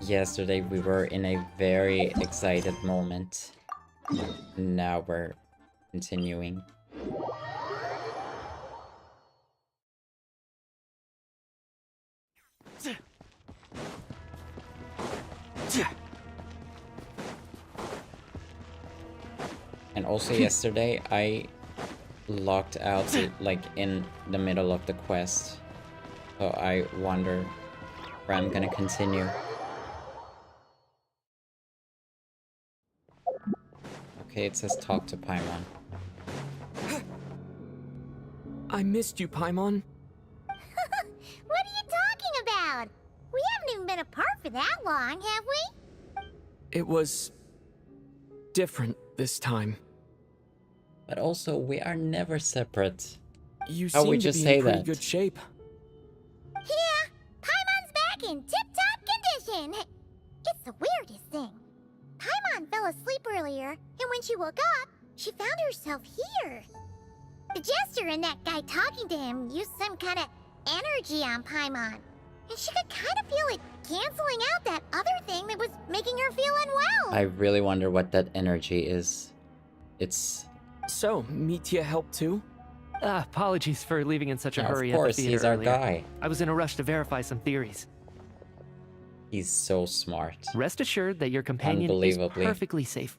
yesterday we were in a very excited moment. Now we're continuing. And also yesterday I locked out like in the middle of the quest. So I wonder where I'm gonna continue. Okay, it says talk to Paimon. I missed you, Paimon. What are you talking about? We haven't even been apart for that long, have we? It was different this time. But also, we are never separate. You How seem we to just be say in pretty that? good shape. Yeah, Paimon's back in tip-top condition. It's the weirdest thing. Paimon fell asleep earlier, and when she woke up, she found herself here. The jester and that guy talking to him used some kind of energy on Paimon, and she could kind of feel it canceling out that other thing that was making her feel unwell. I really wonder what that energy is. It's... So, Mitya helped too? Apologies for leaving in such a Yeah, hurry of course, at the theater he's our earlier. guy. I was in a rush to verify some theories. He's so smart. Rest assured that your companion is Unbelievably. perfectly safe.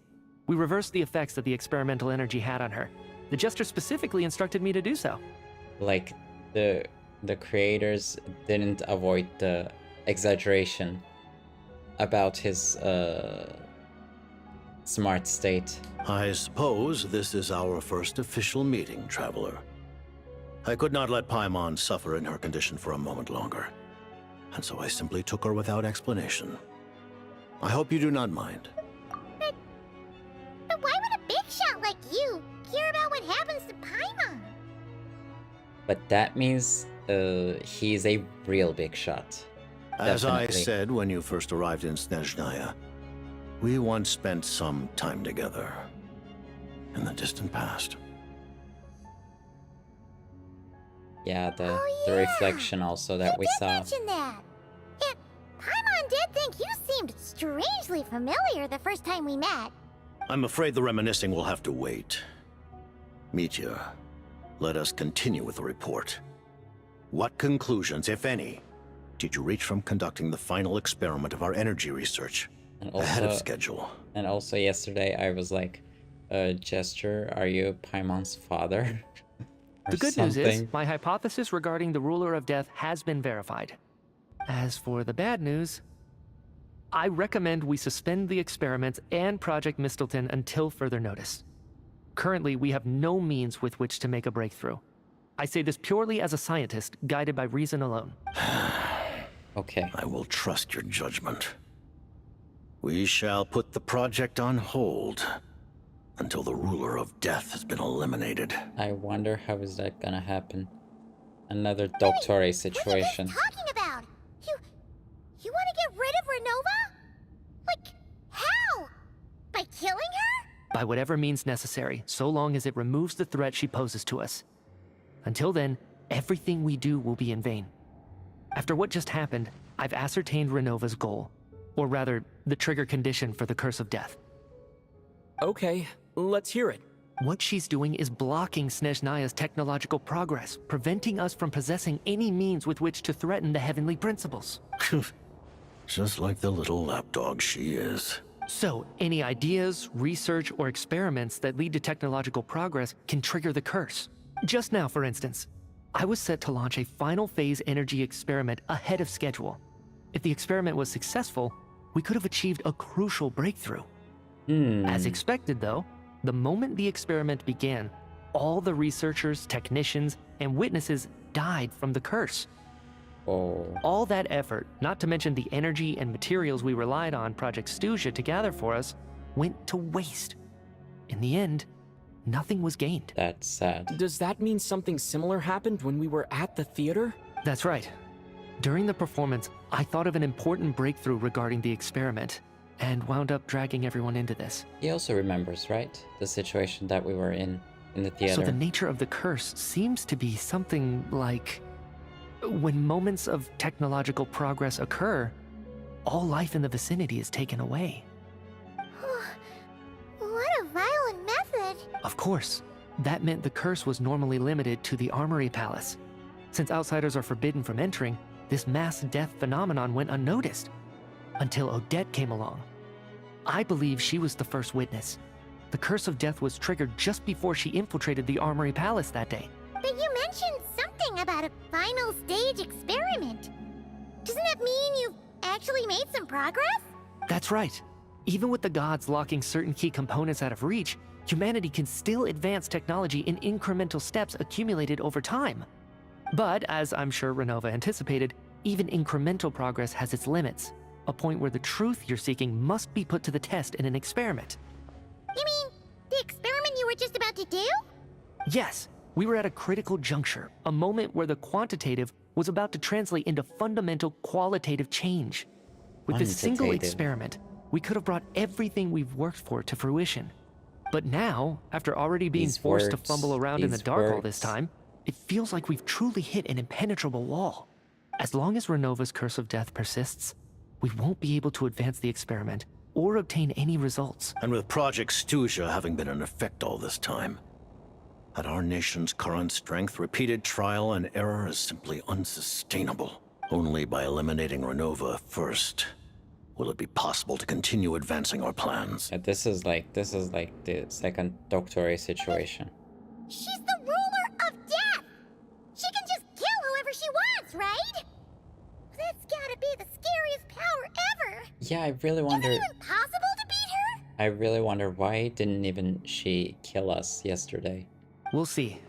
We reversed the effects that the experimental energy had on her. The jester specifically instructed me to do so. Like, the creators didn't avoid the exaggeration about his smart state. I suppose this is our first official meeting, Traveler. I could not let Paimon suffer in her condition for a moment longer, and so I simply took her without explanation. I hope you do not mind. But why would a big shot like you care about what happens to Paimon? But that means he's a real big shot. As I Definitely. said when you first arrived in Snezhnaya, we once spent some time together in the distant past. Yeah, the Yeah, reflection also that we you did saw. mention that. Yeah, Paimon did think you seemed strangely familiar the first time we met. I'm afraid the reminiscing will have to wait. Mitya, let us continue with the report. What conclusions, if any, did you reach from conducting the final experiment of our energy research And ahead of also, schedule? and also yesterday I was like, Gesture, are you Paimon's father? Or The good news is, something? my hypothesis regarding the ruler of death has been verified. As for the bad news, I recommend we suspend the experiments and Project Mistleton until further notice. Currently, we have no means with which to make a breakthrough. I say this purely as a scientist, guided by reason alone. Okay. I will trust your judgment. We shall put the project on hold until the ruler of death has been eliminated. I wonder how is that gonna happen. Another Doctore situation. What are you talking about? You want to get rid of Renova? Like, how? By killing her? By whatever means necessary, so long as it removes the threat she poses to us. Until then, everything we do will be in vain. After what just happened, I've ascertained Renova's goal. Or rather, the trigger condition for the Curse of Death. Okay, let's hear it. What she's doing is blocking Snezhnaya's technological progress, preventing us from possessing any means with which to threaten the heavenly principles. Just like the little lapdog she is. So, any ideas, research, or experiments that lead to technological progress can trigger the curse. Just now, for instance, I was set to launch a final phase energy experiment ahead of schedule. If the experiment was successful, we could have achieved a crucial breakthrough. As expected, though, the moment the experiment began, all the researchers, technicians, and witnesses died from the curse. Oh. All that effort, not to mention the energy and materials we relied on Project Stuzia to gather for us, went to waste. In the end, nothing was gained. That's sad. Does that mean something similar happened when we were at the theater? That's right. During the performance, I thought of an important breakthrough regarding the experiment, and wound up dragging everyone into this. He also remembers, right? The situation that we were in the theater. So the nature of the curse seems to be something like... When moments of technological progress occur, all life in the vicinity is taken away. What a violent method. Of course, that meant the curse was normally limited to the Armory Palace. Since outsiders are forbidden from entering, this mass death phenomenon went unnoticed. Until Odette came along. I believe she was the first witness. The curse of death was triggered just before she infiltrated the Armory Palace that day. But you mentioned something about a final stage experiment. Doesn't that mean you've actually made some progress? That's right. Even with the gods locking certain key components out of reach, humanity can still advance technology in incremental steps accumulated over time. But, as I'm sure Renova anticipated, even incremental progress has its limits. A point where the truth you're seeking must be put to the test in an experiment. You mean the experiment you were just about to do? Yes, we were at a critical juncture, a moment where the quantitative was about to translate into fundamental qualitative change. With this single Quantitative. experiment, we could have brought everything we've worked for to fruition. But now, after already being These forced to words, fumble around in the these dark all this words. time, it feels like we've truly hit an impenetrable wall. As long as Renova's curse of death persists, we won't be able to advance the experiment or obtain any results. And with Project Stuja having been in effect all this time, at our nation's current strength, repeated trial and error is simply unsustainable. Only by eliminating Renova first will it be possible to continue advancing our plans. Yeah, this is like the second Doctor situation. She's the ruler of death! She can just kill whoever she wants, right? That's gotta be the scariest power ever! Yeah, I really Is wonder. it even possible to beat her? I really wonder why didn't even she kill us yesterday? We'll see.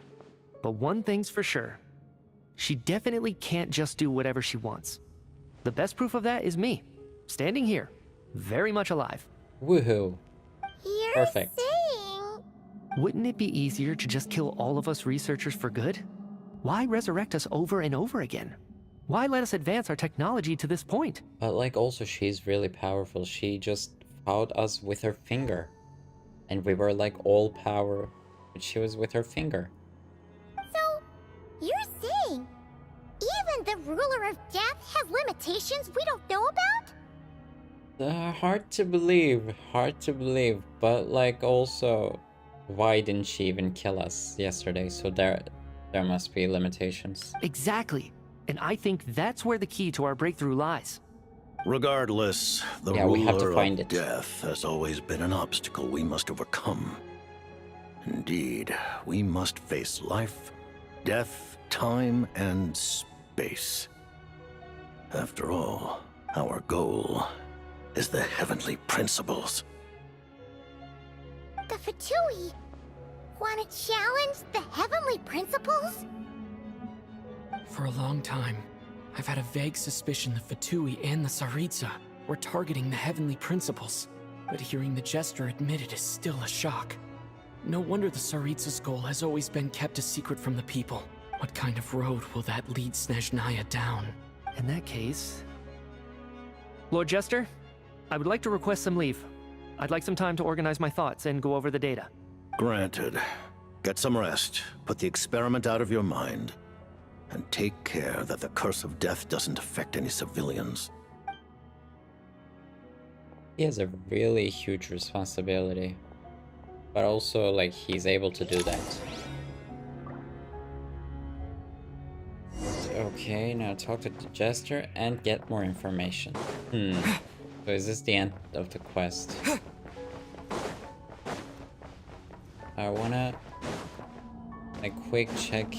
But one thing's for sure. She definitely can't just do whatever she wants. The best proof of that is me, standing here, very much alive. Woohoo! You're Perfect. saying... Wouldn't it be easier to just kill all of us researchers for good? Why resurrect us over and over again? Why let us advance our technology to this point? But like also she's really powerful. She just fought us with her finger. And we were like all power, but she was with her finger. So, you're saying even the ruler of death has limitations we don't know about? Hard to believe, but like also, why didn't she even kill us yesterday? So there must be limitations. Exactly. And I think that's where the key to our breakthrough lies. Regardless, the Yeah, we have to ruler find of it. death has always been an obstacle we must overcome. Indeed, we must face life, death, time, and space. After all, our goal is the heavenly principles. The Fatui want to challenge the heavenly principles? For a long time, I've had a vague suspicion the Fatui and the Tsaritsa were targeting the heavenly principles, but hearing the Jester admit it is still a shock. No wonder the Tsaritsa's goal has always been kept a secret from the people. What kind of road will that lead Snezhnaya down? In that case... Lord Jester, I would like to request some leave. I'd like some time to organize my thoughts and go over the data. Granted. Get some rest, put the experiment out of your mind, and take care that the curse of death doesn't affect any civilians. He has a really huge responsibility. But also, like, he's able to do that. Okay, now talk to the Jester and get more information. So is this the end of the quest? I wanna a quick check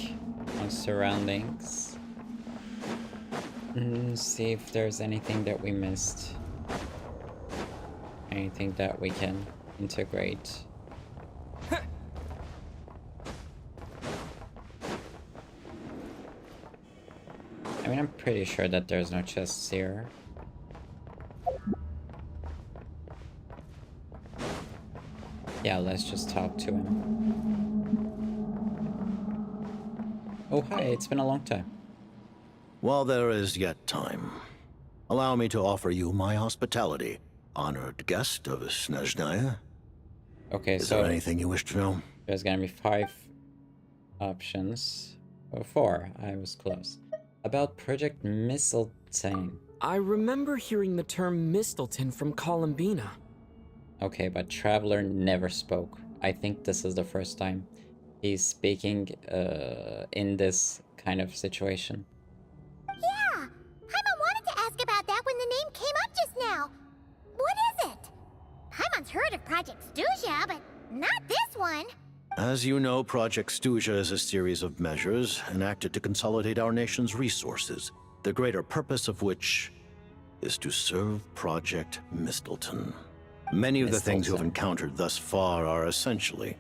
on surroundings. See if there's anything that we missed. Anything that we can integrate. I mean, I'm pretty sure that there's no chests here. Yeah, let's just talk to him. Oh, hi, it's been a long time. While there is yet time, allow me to offer you my hospitality, honored guest of Snezhnaya. Okay, Is so there anything you wish to know? there's gonna be 5 options. Or 4, I was close. About Project Mistletoe. I remember hearing the term Mistleton from Columbina. Okay, but Traveler never spoke. I think this is the first time he's speaking in this kind of situation. Yeah, Paimon wanted to ask about that when the name came up just now. What is it? Paimon's heard of Project Stuja, but not this one. As you know, Project Stuja is a series of measures enacted to consolidate our nation's resources, the greater purpose of which is to serve Project Mistleton. Many of the things you've encountered thus far are essentially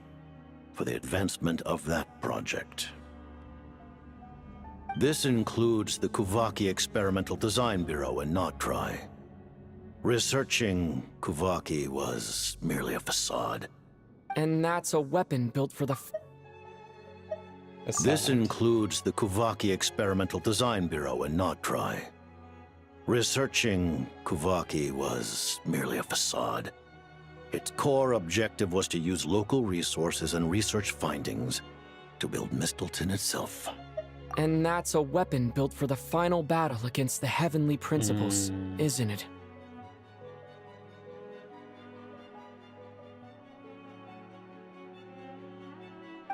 for the advancement of that project. This includes the Kuvaki Experimental Design Bureau in Notdry. Researching Kuvaki was merely a facade. And that's a weapon built for the This includes the Kuvaki Experimental Design Bureau in Notdry. Researching Kuvaki was merely a facade. Its core objective was to use local resources and research findings to build Mistleton itself. And that's a weapon built for the final battle against the Heavenly Principles, isn't it?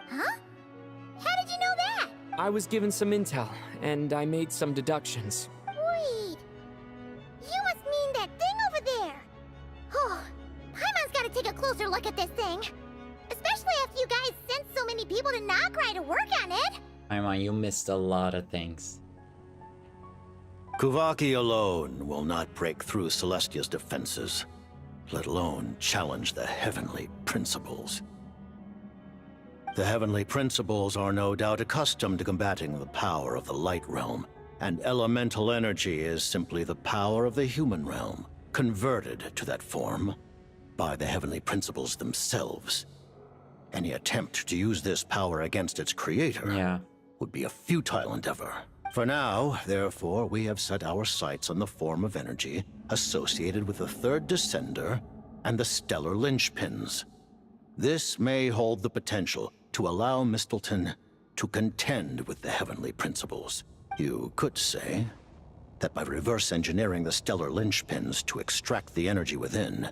Huh? How did you know that? I was given some intel, and I made some deductions. Wait. You must mean that thing over there. Oh, Paimon's gotta take a closer look at this thing. Especially after you guys sent so many people to Nagrai to work on it. Paimon, you missed a lot of things. Kuvaki alone will not break through Celestia's defenses, let alone challenge the Heavenly Principles. The Heavenly Principles are no doubt accustomed to combating the power of the Light Realm, and elemental energy is simply the power of the human realm, converted to that form by the Heavenly Principles themselves. Any attempt to use this power against its creator would be a futile endeavor. For now, therefore, we have set our sights on the form of energy associated with the Third Descender and the Stellar Linchpins. This may hold the potential to allow Mistleton to contend with the Heavenly Principles. You could say that by reverse engineering the Stellar Linchpins to extract the energy within,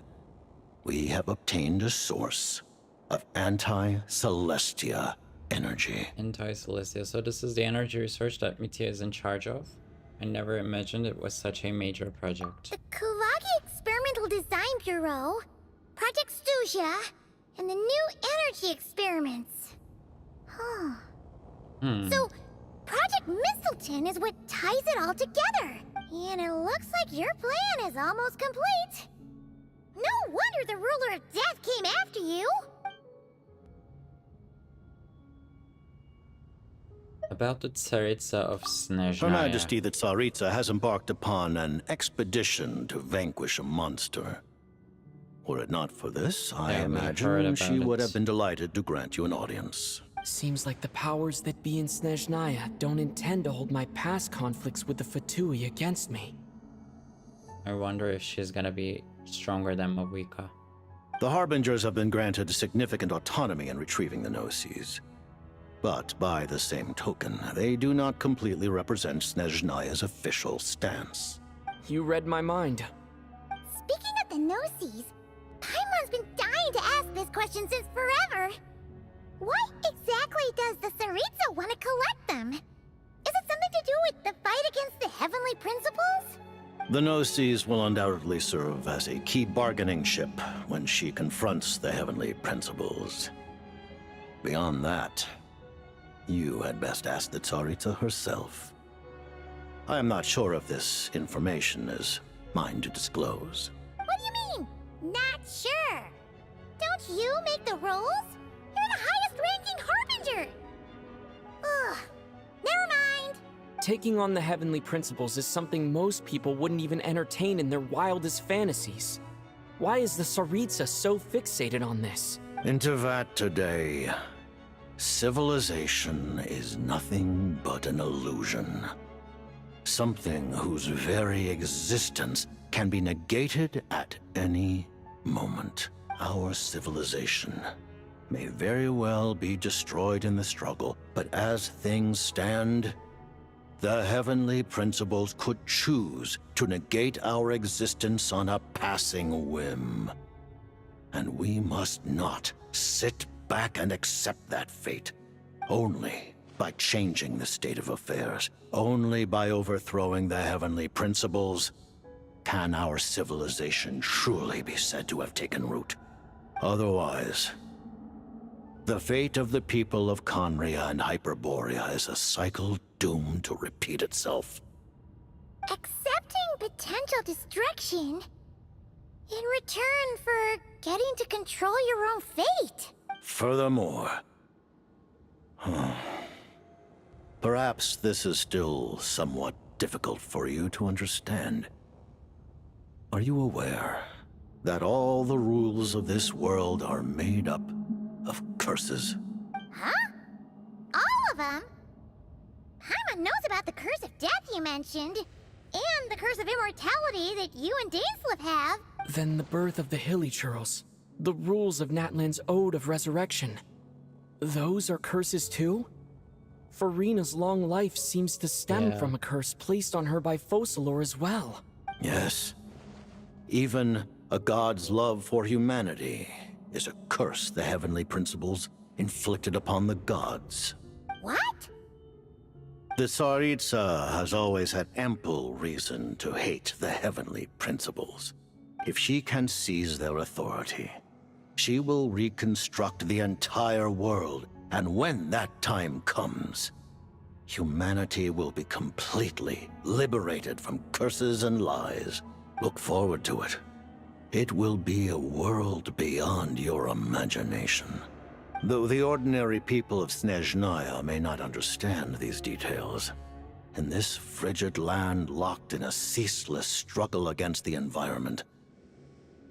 we have obtained a source of anti-Celestia energy. Anti-Celestia. So this is the energy research that Mitya is in charge of? I never imagined it was such a major project. The Kuvaki Experimental Design Bureau, Project Stuja, and the new energy experiments. Huh. So, Project Mistleton is what ties it all together. And it looks like your plan is almost complete. No wonder the Ruler of Death came after you. About the Tsaritsa of Snezhnaya. Her Majesty the Tsaritsa has embarked upon an expedition to vanquish a monster. Were it not for this, I imagine she would have been delighted to grant you an audience. Seems like the powers that be in Snezhnaya don't intend to hold my past conflicts with the Fatui against me. I wonder if she's gonna be stronger than Mawika. The Harbingers have been granted significant autonomy in retrieving the Gnosis. But by the same token, they do not completely represent Snezhnaya's official stance. You read my mind. Speaking of the Gnosis, Paimon's been dying to ask this question since forever. Why exactly does the Tsaritsa want to collect them? Is it something to do with the fight against the Heavenly Principles? The Gnosis will undoubtedly serve as a key bargaining chip when she confronts the Heavenly Principles. Beyond that, you had best ask the Tsaritsa herself. I am not sure if this information is mine to disclose. What do you mean, not sure? Don't you make the rules? You're the highest-ranking Harbinger! Ugh, never mind. Taking on the Heavenly Principles is something most people wouldn't even entertain in their wildest fantasies. Why is the Tsaritsa so fixated on this? Intervat today. Civilization is nothing but an illusion. Something whose very existence can be negated at any moment. Our civilization may very well be destroyed in the struggle, but as things stand, The heavenly principles could choose to negate our existence on a passing whim. And we must not sit back and accept that fate. Only by changing the state of affairs, only by overthrowing the heavenly principles, can our civilization truly be said to have taken root. Otherwise, the fate of the people of Conria and Hyperborea is a cycle doomed to repeat itself. Accepting potential destruction in return for getting to control your own fate. Furthermore, perhaps this is still somewhat difficult for you to understand. Are you aware that all the rules of this world are made up of curses? Huh? All of them? Paimon knows about the curse of death you mentioned, and the curse of immortality that you and Dainsleif have. Then the birth of the Hilichurls, the rules of Natlan's Ode of Resurrection. Those are curses too? Farina's long life seems to stem from a curse placed on her by Focalor as well. Yes. Even a god's love for humanity is a curse the heavenly principles inflicted upon the gods. What? The Tsaritsa has always had ample reason to hate the heavenly principles. If she can seize their authority, she will reconstruct the entire world, and when that time comes, humanity will be completely liberated from curses and lies. Look forward to it. It will be a world beyond your imagination. Though the ordinary people of Snezhnaya may not understand these details, in this frigid land locked in a ceaseless struggle against the environment,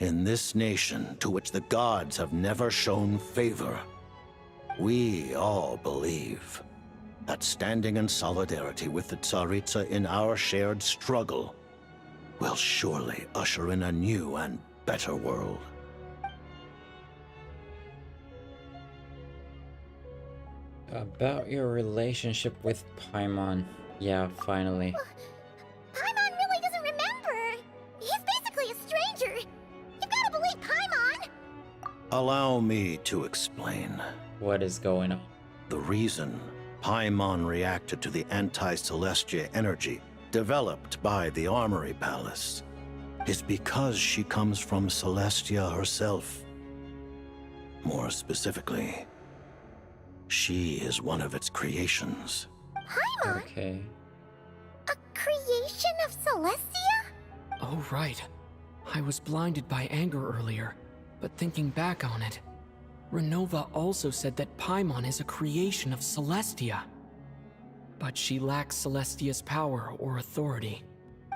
in this nation to which the gods have never shown favor, we all believe that standing in solidarity with the Tsaritsa in our shared struggle will surely usher in a new and better world. About your relationship with Paimon. Yeah, finally. Paimon really doesn't remember. He's basically a stranger. You gotta believe Paimon. Allow me to explain. What is going on? The reason Paimon reacted to the anti-Celestia energy developed by the Armory Palace is because she comes from Celestia herself. More specifically, she is one of its creations. Paimon? Okay. A creation of Celestia? Oh, right. I was blinded by anger earlier, but thinking back on it, Renova also said that Paimon is a creation of Celestia. But she lacks Celestia's power or authority.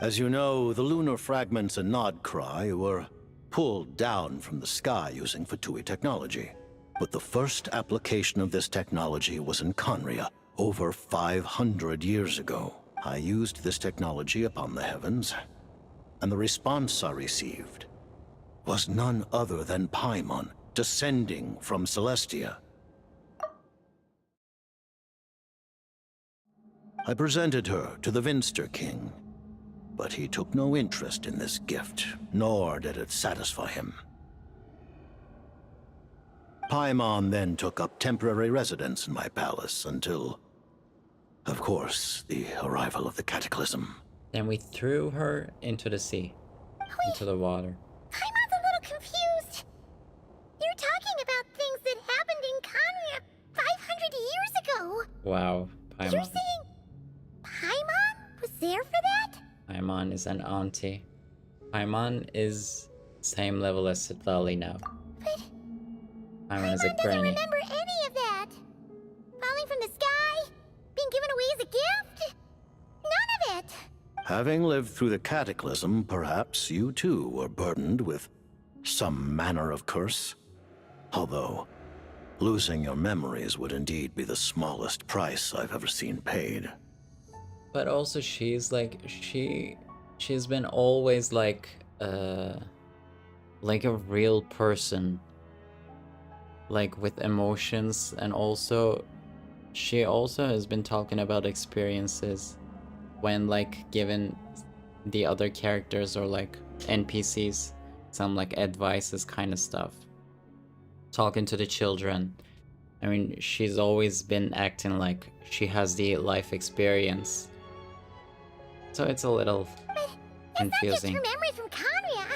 As you know, the lunar fragments in Nodcry were pulled down from the sky using Fatui technology. But the first application of this technology was in Conria, over 500 years ago. I used this technology upon the heavens, and the response I received was none other than Paimon, descending from Celestia. I presented her to the Vinster King, but he took no interest in this gift, nor did it satisfy him. Paimon then took up temporary residence in my palace until, of course, the arrival of the Cataclysm. Then we threw her into the sea. Into the water. Paimon's a little confused. You're talking about things that happened in Conria 500 years ago. Wow, You're Paimon. saying Paimon was there for that? Paimon is an auntie. Paimon is same level as Citlali now. But Paimon is a Paimon doesn't granny. remember any of that. Falling from the sky? Being given away as a gift? None of it. Having lived through the Cataclysm, perhaps you too were burdened with some manner of curse. Although, losing your memories would indeed be the smallest price I've ever seen paid. But also she's like she's been always like a real person. Like with emotions, and also she also has been talking about experiences when like given the other characters or like NPCs some like advices kind of stuff. Talking to the children. I mean, she's always been acting like she has the life experience. So it's a little confusing. It's not just her memory from Conria.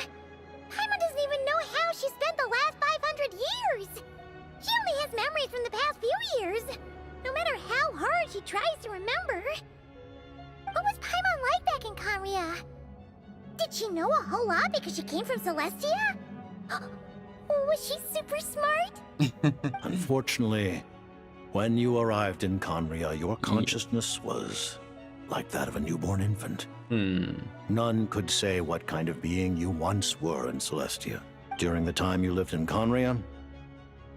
Paimon doesn't even know how she spent the last 500 years. She only has memories from the past few years. No matter how hard she tries to remember. What was Paimon like back in Conria? Did she know a whole lot because she came from Celestia? Was she super smart? Unfortunately, when you arrived in Conria, your consciousness was like that of a newborn infant. None could say what kind of being you once were in Celestia. During the time you lived in Conria,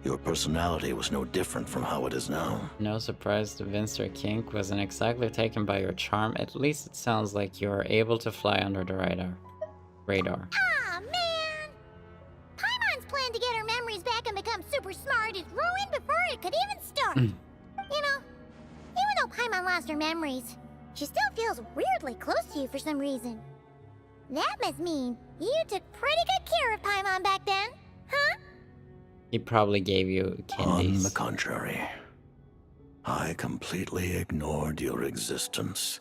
your personality was no different from how it is now. No surprise the Vinster kink wasn't exactly taken by your charm. At least it sounds like you're able to fly under the radar. Aw, man! Paimon's plan to get her memories back and become super smart is ruined before it could even start. You know, even though Paimon lost her memories, she still feels weirdly close to you for some reason. That must mean you took pretty good care of Paimon back then, huh? He probably gave you candies. On the contrary, I completely ignored your existence.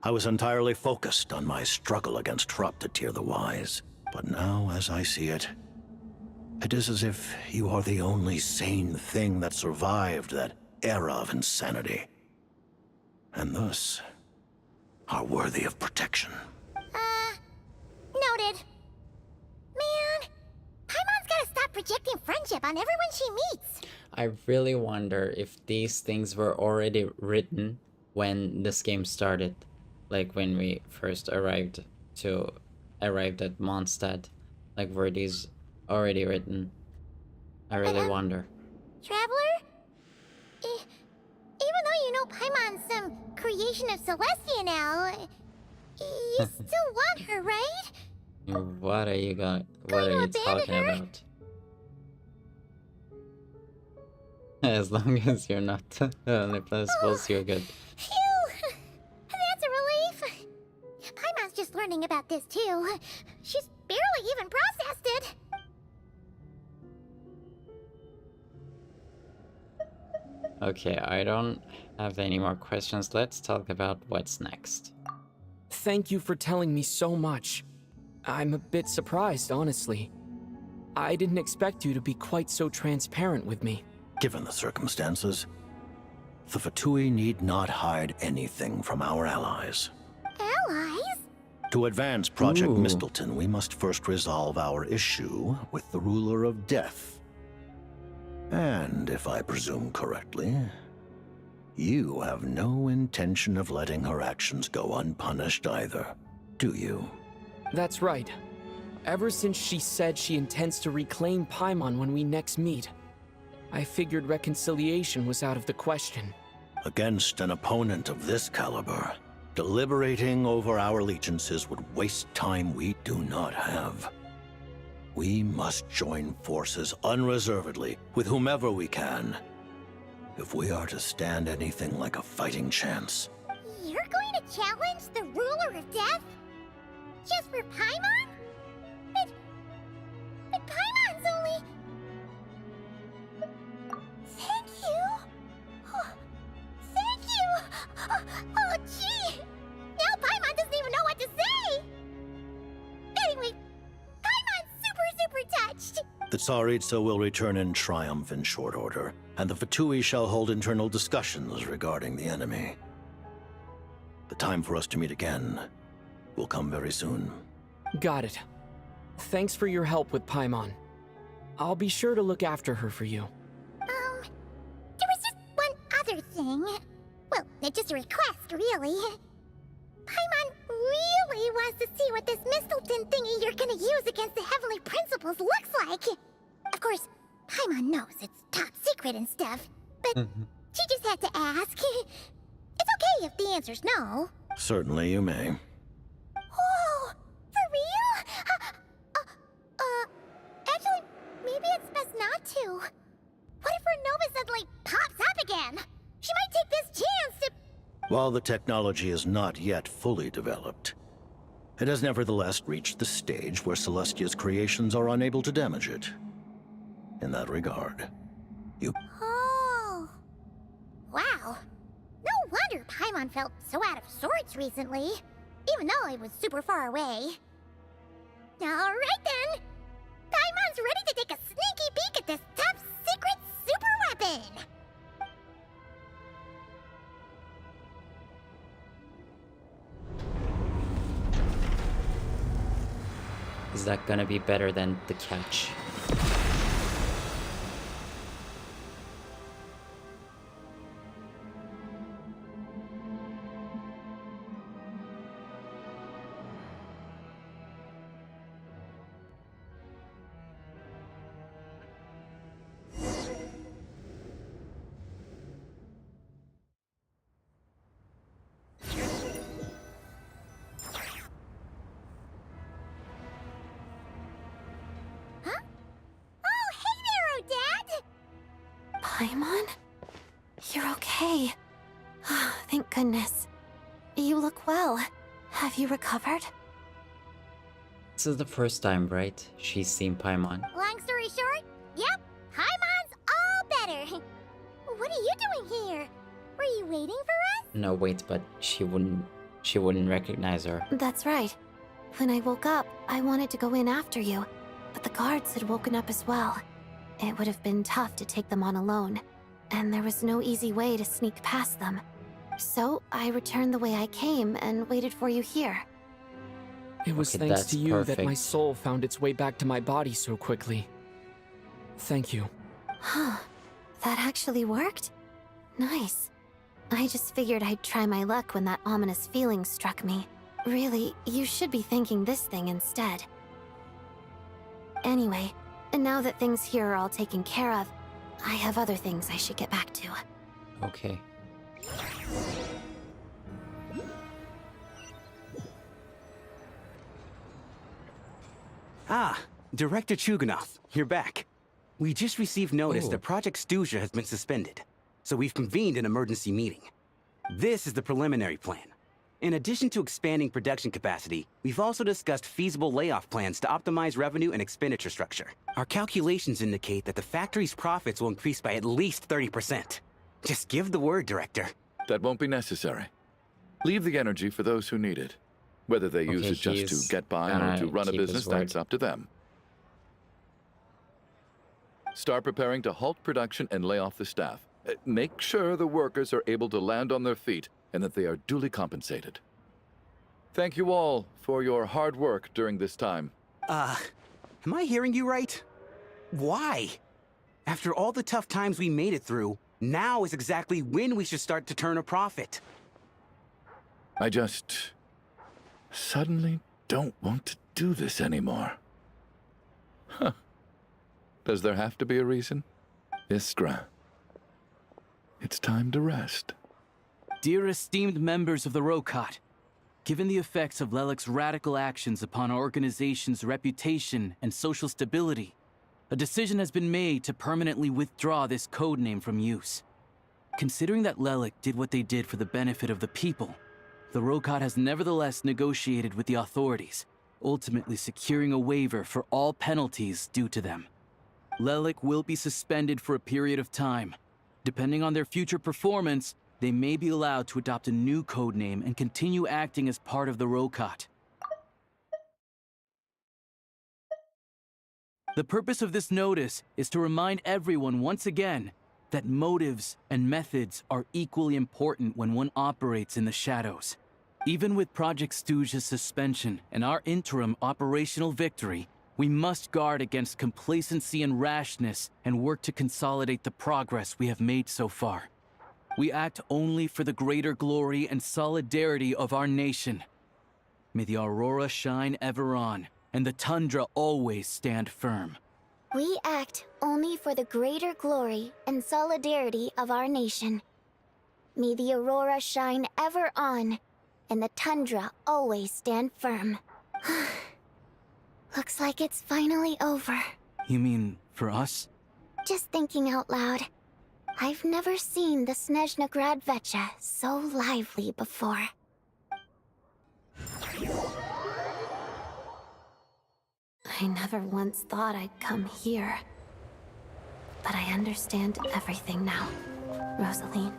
I was entirely focused on my struggle against Troptatir the Wise. But now, as I see it, it is as if you are the only sane thing that survived that era of insanity. And thus, are worthy of protection. Noted. Man, Paimon's gotta stop projecting friendship on everyone she meets. I really wonder if these things were already written when this game started. Like when we first arrived at Mondstadt. Like were these already written? I really wonder. Traveler? Even though you know Paimon's some creation of Celestia now, you still want her, right? What are you talking about? As long as you're not the only principals, you're good. Phew! That's a relief. Paimon's just learning about this too. She's barely even processed it. Okay, I don't have any more questions. Let's talk about what's next. Thank you for telling me so much. I'm a bit surprised, honestly. I didn't expect you to be quite so transparent with me. Given the circumstances, the Fatui need not hide anything from our allies. Allies? To advance Project Ooh. Mistelton, we must first resolve our issue with the Ruler of Death. And if I presume correctly, you have no intention of letting her actions go unpunished either, do you? That's right. Ever since she said she intends to reclaim Paimon when we next meet, I figured reconciliation was out of the question. Against an opponent of this caliber, deliberating over our allegiances would waste time we do not have. We must join forces unreservedly with whomever we can, if we are to stand anything like a fighting chance. You're going to challenge the Ruler of Death? Just for Paimon? But Paimon's only... Thank you. Oh, thank you. Oh, gee. Now Paimon doesn't even know what to say. Anyway, Paimon's super touched. The Tsaritsa will return in triumph in short order, and the Fatui shall hold internal discussions regarding the enemy. The time for us to meet again will come very soon. Got it. Thanks for your help with Paimon. I'll be sure to look after her for you. There was just one other thing. Well, just a request, really. Paimon really wants to see what this Mistelton thingy you're gonna use against the Heavenly Principles looks like. Of course, Paimon knows it's top secret and stuff, but she just had to ask. It's okay if the answer's no. Certainly you may. Oh, for real? Actually, maybe it's best not to. What if her Nova suddenly pops up again? She might take this chance to... While the technology is not yet fully developed, it has nevertheless reached the stage where Celestia's creations are unable to damage it. In that regard, you... Oh. Wow. No wonder Paimon felt so out of sorts recently, even though I was super far away. Alright then! Paimon's ready to take a sneaky peek at this top secret super weapon! Is that gonna be better than the catch? Oh, hey there, Odette! Paimon? You're okay. Thank goodness. You look well. Have you recovered? This is the first time, right? She's seen Paimon. Long story short, yep, Paimon's all better. What are you doing here? Were you waiting for us? No, wait, but she wouldn't recognize her. That's right. When I woke up, I wanted to go in after you, but the guards had woken up as well. It would have been tough to take them on alone, and there was no easy way to sneak past them. So I returned the way I came and waited for you here. It was Okay, thanks that's to you that my perfect. soul found its way back to my body so quickly. Thank you. Huh. That actually worked? Nice. I just figured I'd try my luck when that ominous feeling struck me. Really, you should be thanking this thing instead. Anyway, and now that things here are all taken care of, I have other things I should get back to. Okay. Ah, Director Chuganov, you're back. We just received notice Ooh. that Project Stuzha has been suspended, so we've convened an emergency meeting. This is the preliminary plan. In addition to expanding production capacity, we've also discussed feasible layoff plans to optimize revenue and expenditure structure. Our calculations indicate that the factory's profits will increase by at least 30%. Just give the word, Director. That won't be necessary. Leave the energy for those who need it. Whether they use Okay, it just he's to get by or gonna to run a keep his business, word. that's up to them. Start preparing to halt production and lay off the staff. Make sure the workers are able to land on their feet and that they are duly compensated. Thank you all for your hard work during this time. Am I hearing you right? Why? After all the tough times we made it through, now is exactly when we should start to turn a profit. I just suddenly don't want to do this anymore. Huh. Does there have to be a reason? Iskra, it's time to rest. Dear esteemed members of the Rokot, given the effects of Lelik's radical actions upon our organization's reputation and social stability, a decision has been made to permanently withdraw this codename from use. Considering that Lelik did what they did for the benefit of the people, the Rokot has nevertheless negotiated with the authorities, ultimately securing a waiver for all penalties due to them. Lelik will be suspended for a period of time. Depending on their future performance, they may be allowed to adopt a new codename and continue acting as part of the Rokot. The purpose of this notice is to remind everyone once again that motives and methods are equally important when one operates in the shadows. Even with Project Stuzha's suspension and our interim operational victory, we must guard against complacency and rashness and work to consolidate the progress we have made so far. We act only for the greater glory and solidarity of our nation. May the aurora shine ever on, and the tundra always stand firm. We act only for the greater glory and solidarity of our nation. May the aurora shine ever on, and the tundra always stand firm. Looks like it's finally over. You mean, for us? Just thinking out loud. I've never seen the Snezhnaya so lively before. I never once thought I'd come here. But I understand everything now, Rosaline.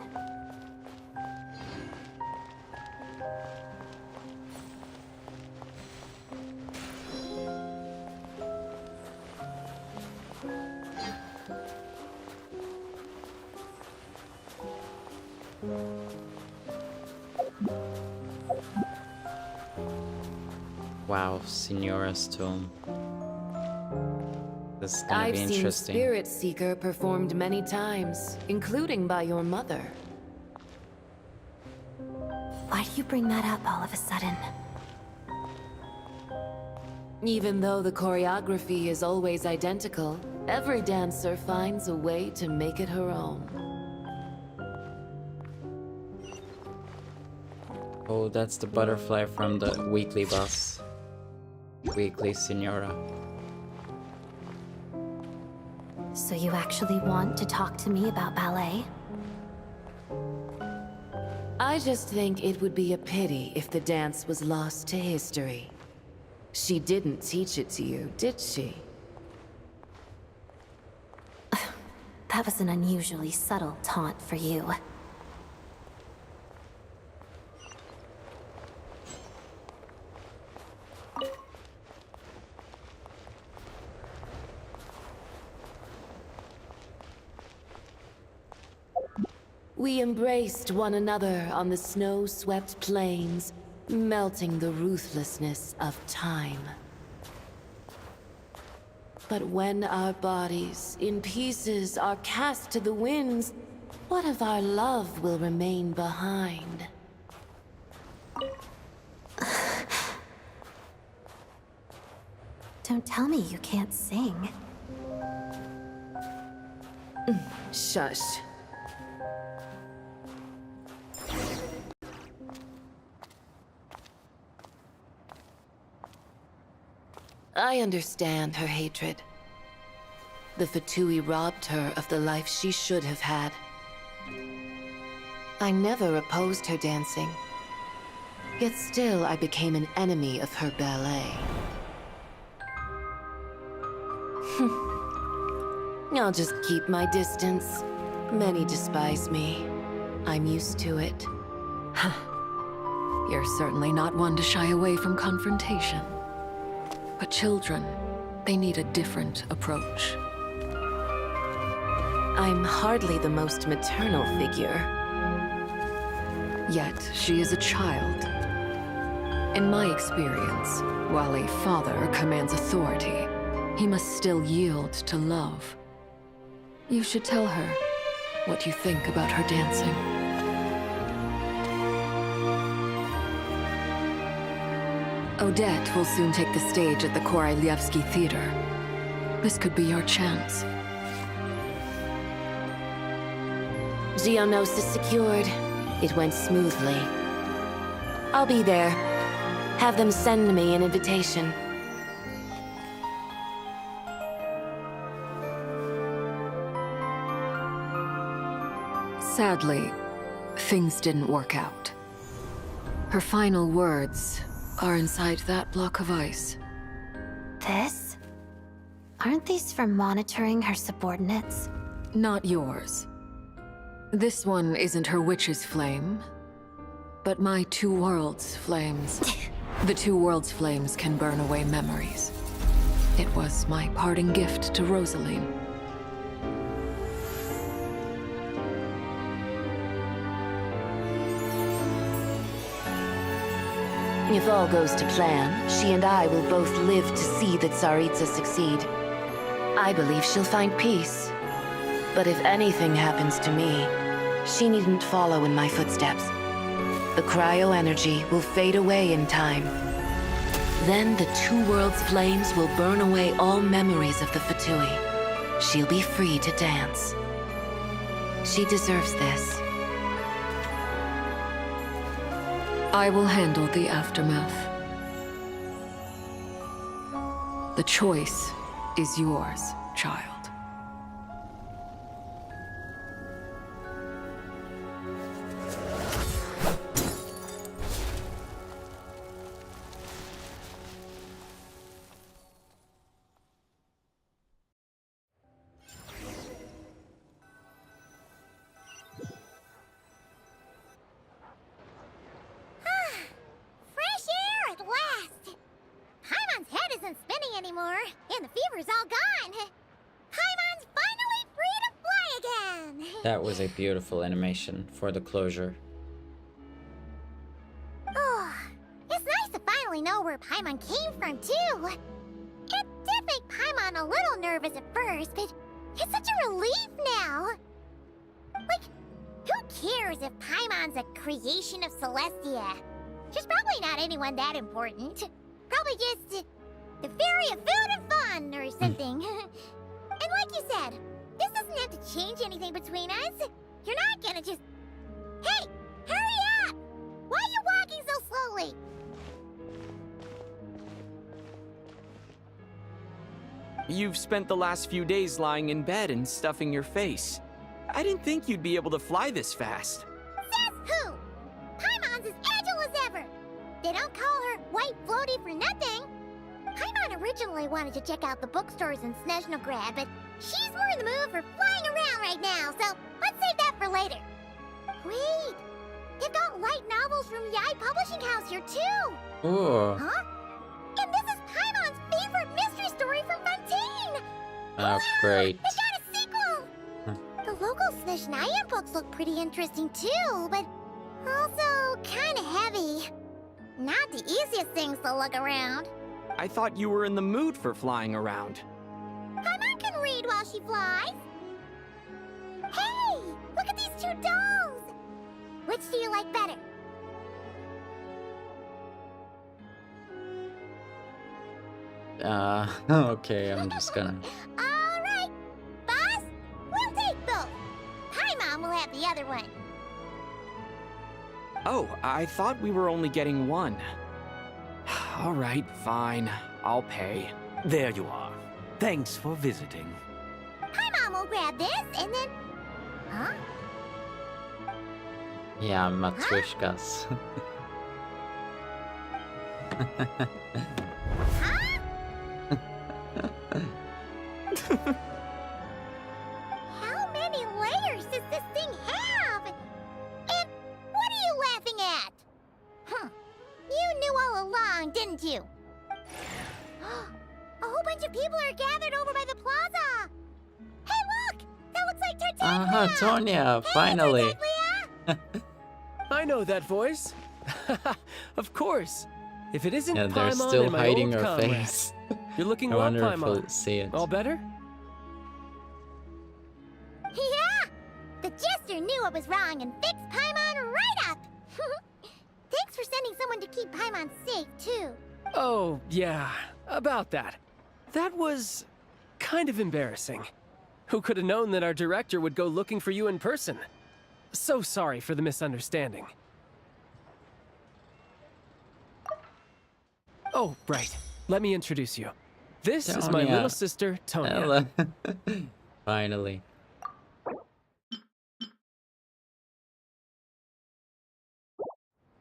Wow, Signora's tomb. This is gonna I've be seen interesting. Spirit Seeker performed many times, including by your mother. Why do you bring that up all of a sudden? Even though the choreography is always identical, every dancer finds a way to make it her own. Oh, that's the butterfly from the weekly bus. Weekly Signora. So you actually want to talk to me about ballet? I just think it would be a pity if the dance was lost to history. She didn't teach it to you, did she? That was an unusually subtle taunt for you. We embraced one another on the snow-swept plains, melting the ruthlessness of time. But when our bodies, in pieces, are cast to the winds, what of our love will remain behind? Don't tell me you can't sing. Shush. I understand her hatred. The Fatui robbed her of the life she should have had. I never opposed her dancing. Yet still I became an enemy of her ballet. I'll just keep my distance. Many despise me. I'm used to it. You're certainly not one to shy away from confrontation. But children, they need a different approach. I'm hardly the most maternal figure. Yet, she is a child. In my experience, while a father commands authority, he must still yield to love. You should tell her what you think about her dancing. Odette will soon take the stage at the Koralyevsky Theater. This could be your chance. Geonosis secured. It went smoothly. I'll be there. Have them send me an invitation. Sadly, things didn't work out. Her final words are inside that block of ice. This? Aren't these for monitoring her subordinates? Not yours. This one isn't her witch's flame, but my two worlds' flames. The two worlds' flames can burn away memories. It was my parting gift to Rosaline. If all goes to plan, she and I will both live to see the Tsaritsa succeed. I believe she'll find peace. But if anything happens to me, she needn't follow in my footsteps. The cryo-energy will fade away in time. Then the two worlds' flames will burn away all memories of the Fatui. She'll be free to dance. She deserves this. I will handle the aftermath. The choice is yours, child. anymore, and the fever's all gone. Paimon's finally free to fly again. That was a beautiful animation for the closure. Oh, it's nice to finally know where Paimon came from, too. It did make Paimon a little nervous at first, but it's such a relief now. Like, who cares if Paimon's a creation of Celestia? She's probably not anyone that important. Probably just the fairy of food and fun or something. And like you said, this doesn't have to change anything between us. You're not gonna just... Hey, hurry up! Why are you walking so slowly? You've spent the last few days lying in bed and stuffing your face. I didn't think you'd be able to fly this fast. Says who? Paimon's as agile as ever. They don't call her White Floaty for nothing. Paimon originally wanted to check out the bookstores in Snezhnaya, but she's more in the mood for flying around right now, so let's save that for later. Wait, they've got light novels from Yai Publishing House here too. Ooh. Huh? And this is Paimon's favorite mystery story from Fontaine. Oh, great. They got a sequel. The local Snezhnaya books look pretty interesting too, but also kind of heavy. Not the easiest things to look around. I thought you were in the mood for flying around. Paimon can read while she flies. Hey, look at these two dolls. Which do you like better? Okay, I'm just gonna... All right, boss, we'll take both. Paimon will have the other one. Oh, I thought we were only getting one. All right, fine. I'll pay. There you are. Thanks for visiting. Paimon will grab this and then... Huh? Yeah, Matryoshkas. Huh? How many layers does this thing have? And what are you laughing at? Huh. You knew all along, didn't you? A whole bunch of people are gathered over by the plaza. Hey, look! That looks like Tartaglia! Tonya, Hey, finally. Tartaglia! I know that voice. Of course. If it isn't Yeah, they're Paimon still and my hiding old her comrade. face. You're looking I well, wonder if Paimon. we'll see it. All better? Yeah! The jester knew it was wrong and fixed Paimon right up! Thanks for sending someone to keep Paimon safe, too. Oh, yeah. About that. That was kind of embarrassing. Who could have known that our director would go looking for you in person? So sorry for the misunderstanding. Oh, right. Let me introduce you. This is my Tonya. little sister, Tonya. Hello. Finally.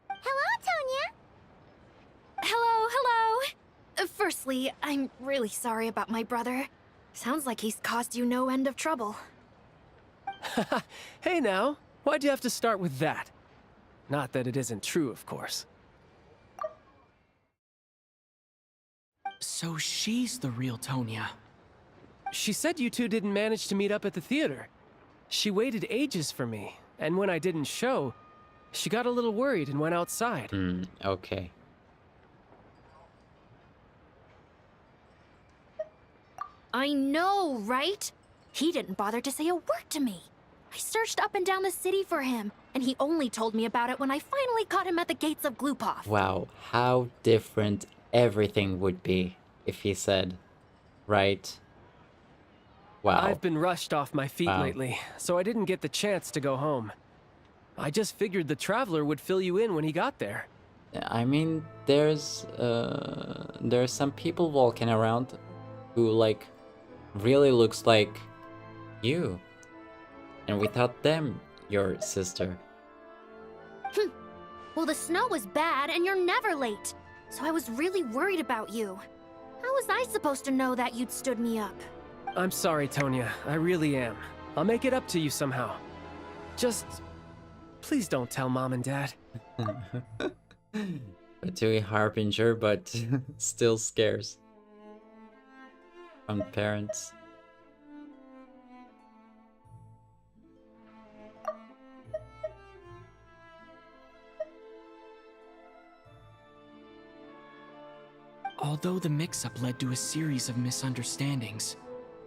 Hello, Tonya. Hello. Firstly, I'm really sorry about my brother. Sounds like he's caused you no end of trouble. Hey now, why'd you have to start with that? Not that it isn't true, of course. So she's the real Tonya. She said you two didn't manage to meet up at the theater. She waited ages for me, and when I didn't show, she got a little worried and went outside. Okay. I know, right? He didn't bother to say a word to me. I searched up and down the city for him, and he only told me about it when I finally caught him at the gates of Glupov. Wow, how different everything would be if he said, right? Wow. I've been rushed off my feet Wow. lately, so I didn't get the chance to go home. I just figured the Traveler would fill you in when he got there. I mean, there's some people walking around who, like, really looks like you. And without them, your sister. Well, the snow was bad, and you're never late. So I was really worried about you. How was I supposed to know that you'd stood me up? I'm sorry, Tonya. I really am. I'll make it up to you somehow. Just... please don't tell Mom and Dad. To a harbinger, but still scares. from parents. Although the mix-up led to a series of misunderstandings,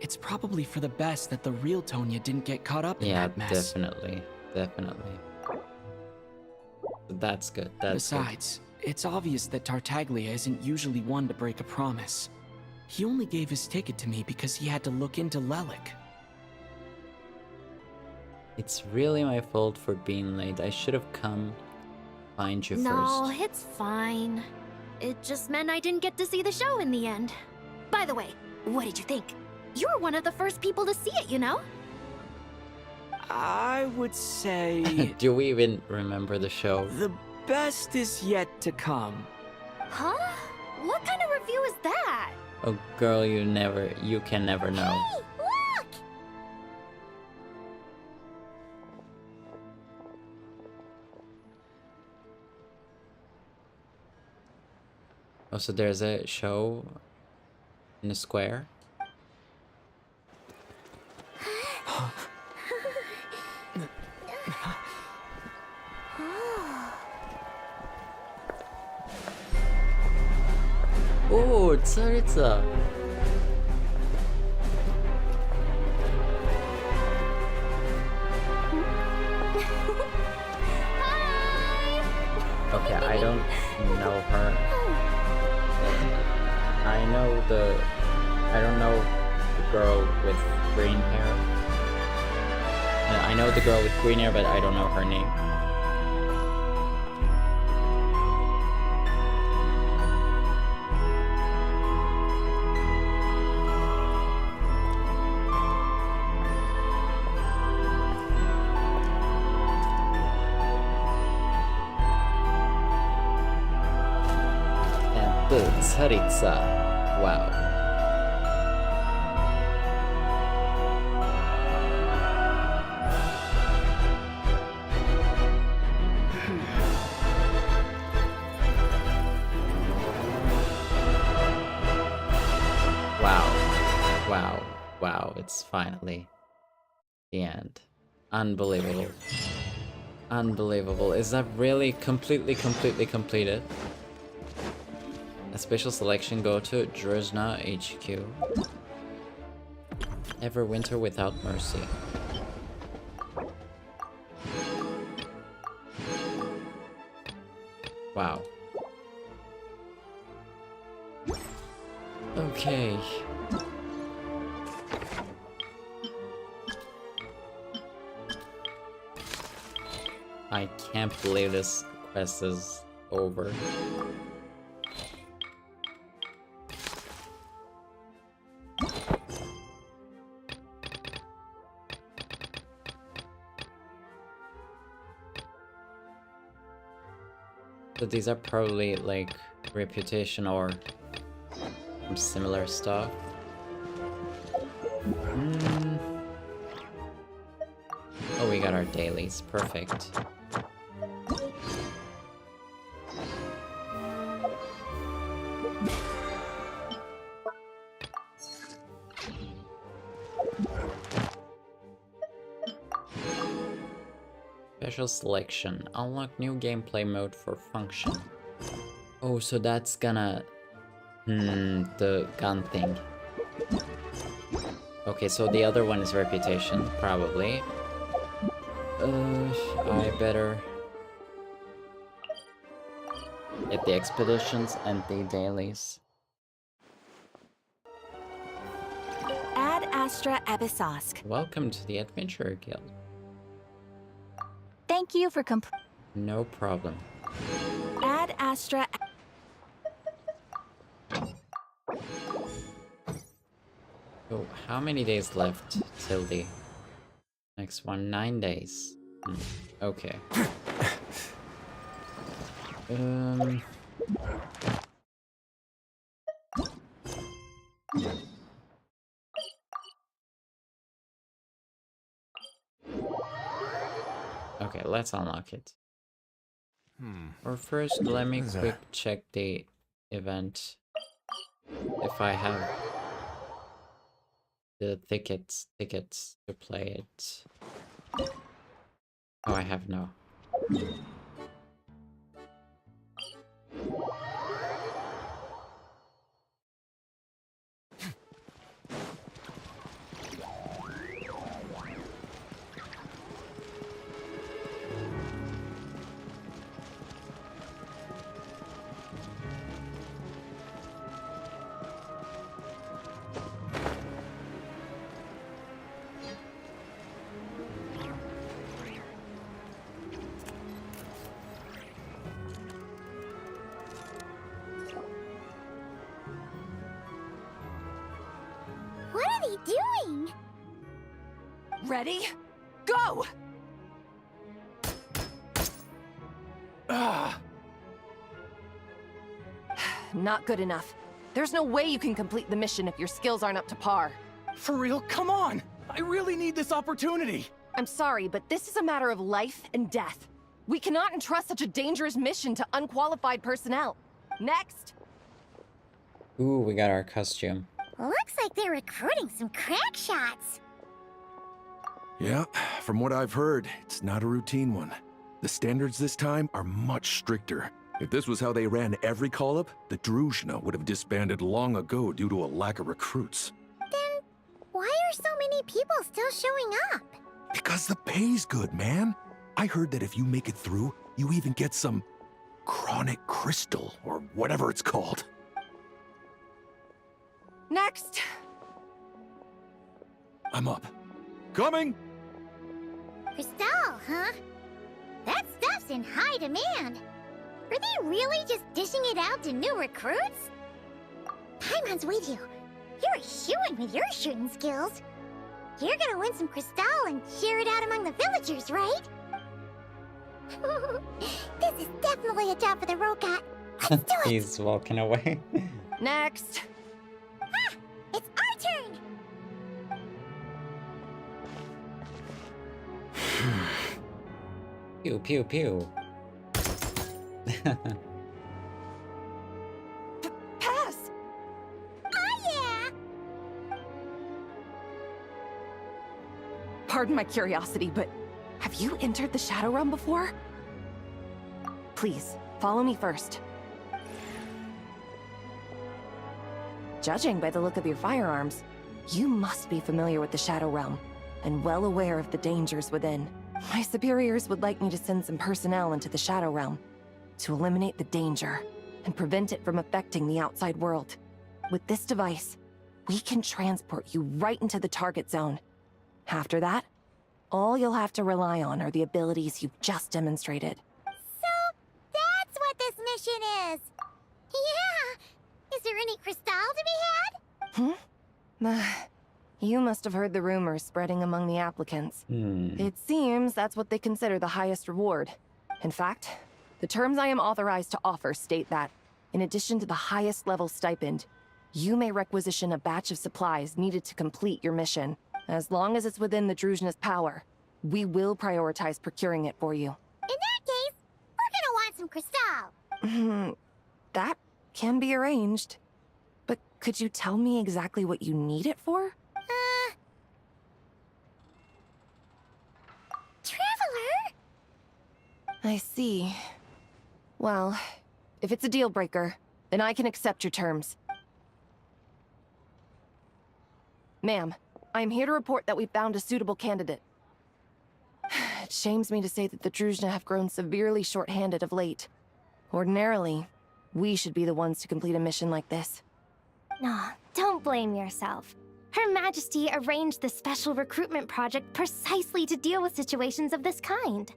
it's probably for the best that the real Tonya didn't get caught up in that mess. Definitely. That's good. Besides, it's obvious that Tartaglia isn't usually one to break a promise. He only gave his ticket to me because he had to look into Lelik. It's really my fault for being late. I should have come find you No, first. it's fine. It just meant I didn't get to see the show in the end. By the way, what did you think? You were one of the first people to see it, you know? I would say... Do we even remember the show? the best is yet to come. Huh? What kind of review is that? Oh girl, you can never know. Hey, look! Oh, so there's a show in the square? Oh, Tsaritsa! Okay, I don't know her. I don't know the girl with green hair. I know the girl with green hair, but I don't know her name. And the Tsaritsa. Wow. Wow, it's finally the end. Unbelievable. Unbelievable. Is that really completely completed? A special selection go to Druzhna HQ. Everwinter without mercy. Wow. Okay. I can't believe this quest is over. So these are probably like reputation or some similar stuff. Oh, we got our dailies. Perfect. Special selection. Unlock new gameplay mode for function. Oh, so that's gonna... the gun thing. Okay, so the other one is reputation, probably. I better... get the expeditions and the dailies. Ad Astra Abyssosk. Welcome to the Adventurer Guild. Thank you for No problem. Ad Astra. Oh, how many days left till the next one? 9 days. Okay. Okay, let's unlock it. Or first, let me quick check the event. If I have the tickets to play it. Oh, I have no. What are they doing? Ready? Go! Not good enough. There's no way you can complete the mission if your skills aren't up to par. For real? Come on! I really need this opportunity! I'm sorry, but this is a matter of life and death. We cannot entrust such a dangerous mission to unqualified personnel. Next! Ooh, we got our costume. Looks like they're recruiting some crack shots. Yeah, from what I've heard, it's not a routine one. The standards this time are much stricter. If this was how they ran every call-up, the Druzhna would have disbanded long ago due to a lack of recruits. Then, why are so many people still showing up? Because the pay's good, man. I heard that if you make it through, you even get some chronic crystal, or whatever it's called. Next! I'm up. Coming! Crystal, huh? That stuff's in high demand. Are they really just dishing it out to new recruits? Paimon's with you. You're a shoo-in with your shooting skills. You're gonna win some Crystal and share it out among the villagers, right? This is definitely a job for the Rokat. Let's do it! He's walking away. Next! Ah! It's our turn! Pew pew pew. Pass! Oh yeah! Pardon my curiosity, but have you entered the Shadow Realm before? Please, follow me first. Judging by the look of your firearms, you must be familiar with the Shadow Realm, and well aware of the dangers within. My superiors would like me to send some personnel into the Shadow Realm to eliminate the danger and prevent it from affecting the outside world. With this device, we can transport you right into the target zone. After that, all you'll have to rely on are the abilities you've just demonstrated. So, that's what this mission is! Yeah! Is there any Crystal to be had? You must have heard the rumors spreading among the applicants. It seems that's what they consider the highest reward. In fact, the terms I am authorized to offer state that, in addition to the highest level stipend, you may requisition a batch of supplies needed to complete your mission. As long as it's within the Druzhna's power, we will prioritize procuring it for you. In that case, we're gonna want some Crystal! That can be arranged. But could you tell me exactly what you need it for? Traveler? I see. Well, if it's a deal breaker, then I can accept your terms. Ma'am, I am here to report that we found a suitable candidate. It shames me to say that the Druzhna have grown severely short-handed of late. Ordinarily, we should be the ones to complete a mission like this. No, don't blame yourself. Her Majesty arranged the special recruitment project precisely to deal with situations of this kind.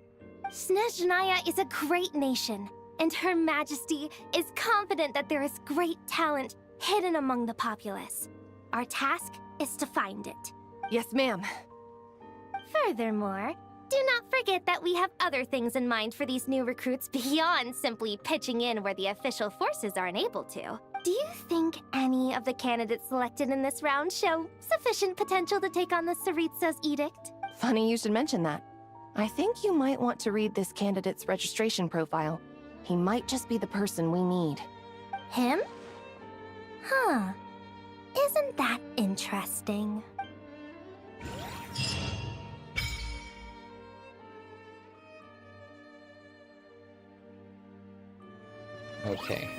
Snezhnaya is a great nation, and Her Majesty is confident that there is great talent hidden among the populace. Our task is to find it. Yes, ma'am. Furthermore, do not forget that we have other things in mind for these new recruits beyond simply pitching in where the official forces are unable to. Do you think any of the candidates selected in this round show sufficient potential to take on the Tsaritsa's edict? Funny you should mention that. I think you might want to read this candidate's registration profile. He might just be the person we need. Him? Huh. Isn't that interesting? Okay.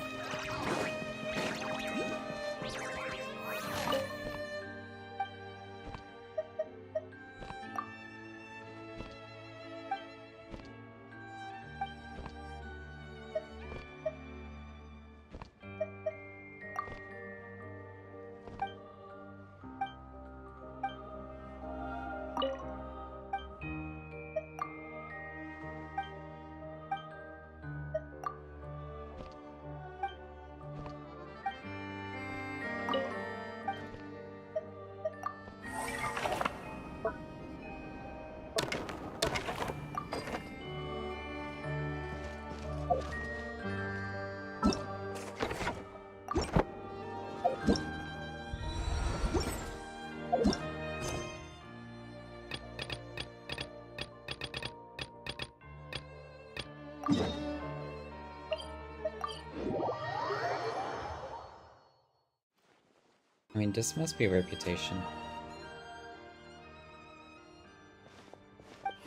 I mean, this must be reputation.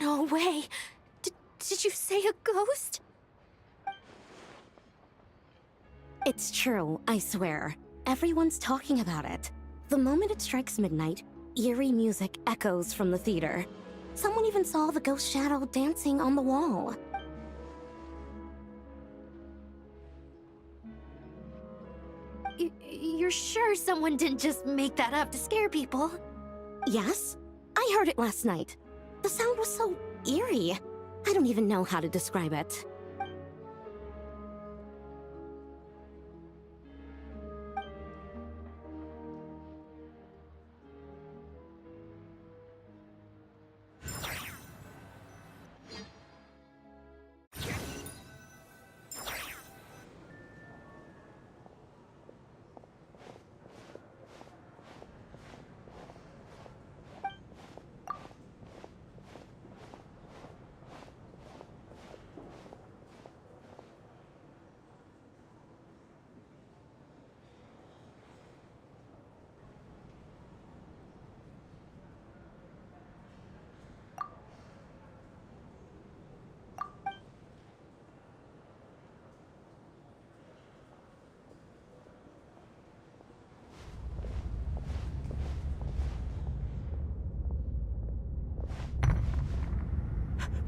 No way! Did you say a ghost? It's true, I swear. Everyone's talking about it. The moment it strikes midnight, eerie music echoes from the theater. Someone even saw the ghost shadow dancing on the wall. You're sure someone didn't just make that up to scare people? Yes? I heard it last night. The sound was so eerie. I don't even know how to describe it.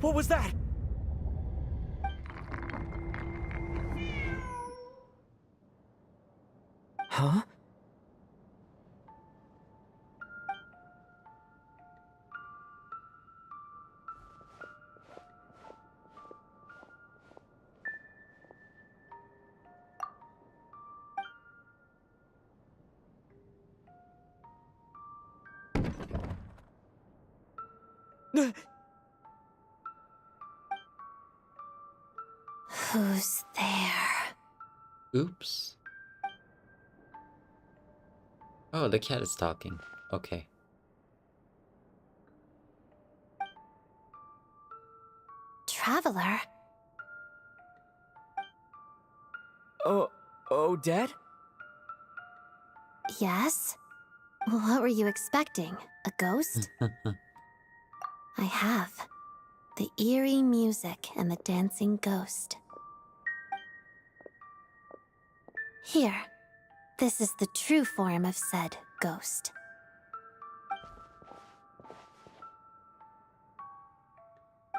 What was that? Huh? Who's there? Oops. Oh, the cat is talking. Okay. Traveler? Oh, Dad? Yes? What were you expecting? A ghost? I have. The eerie music and the dancing ghost. Here. This is the true form of said ghost.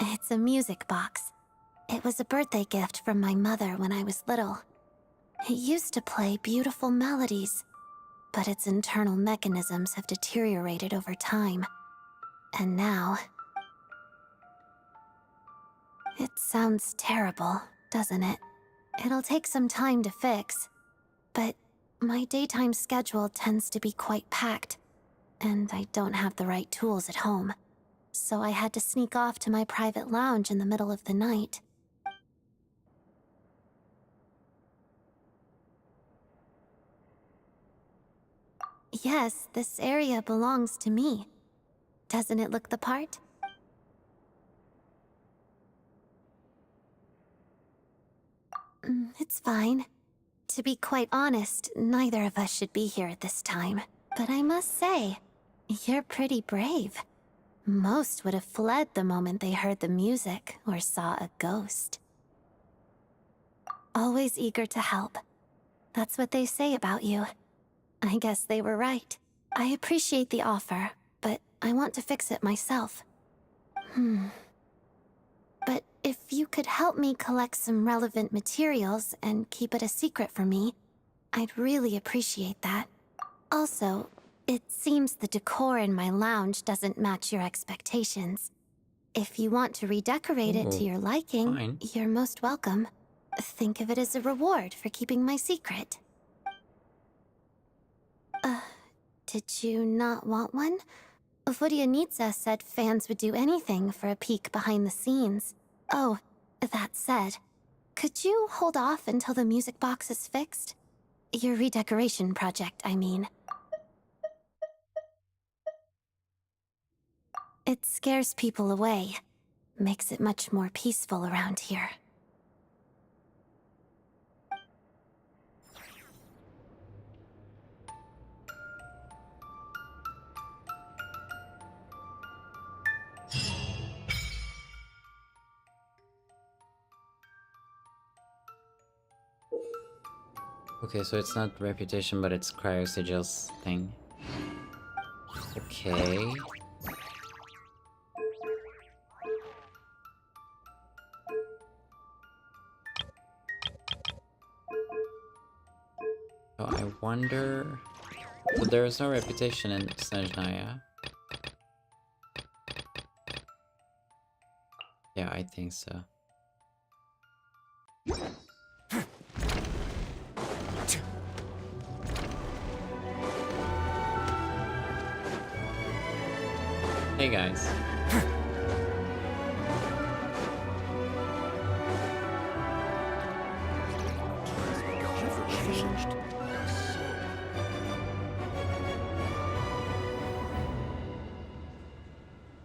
It's a music box. It was a birthday gift from my mother when I was little. It used to play beautiful melodies, but its internal mechanisms have deteriorated over time. And now... It sounds terrible, doesn't it? It'll take some time to fix, but my daytime schedule tends to be quite packed, and I don't have the right tools at home. So I had to sneak off to my private lounge in the middle of the night. Yes, this area belongs to me. Doesn't it look the part? It's fine. To be quite honest, neither of us should be here at this time. But I must say, you're pretty brave. Most would have fled the moment they heard the music or saw a ghost. Always eager to help. That's what they say about you. I guess they were right. I appreciate the offer, but I want to fix it myself. But if you could help me collect some relevant materials and keep it a secret from me, I'd really appreciate that. Also, it seems the decor in my lounge doesn't match your expectations. If you want to redecorate it to your liking, fine. you're most welcome. Think of it as a reward for keeping my secret. Did you not want one? Vodyanitsa said fans would do anything for a peek behind the scenes. Oh, that said, could you hold off until the music box is fixed? Your redecoration project, I mean. It scares people away. Makes it much more peaceful around here. Okay, so it's not reputation, but it's cryosigils thing. Okay. So I wonder... So there is no reputation in Snezhnaya. Yeah, I think so. Hey guys.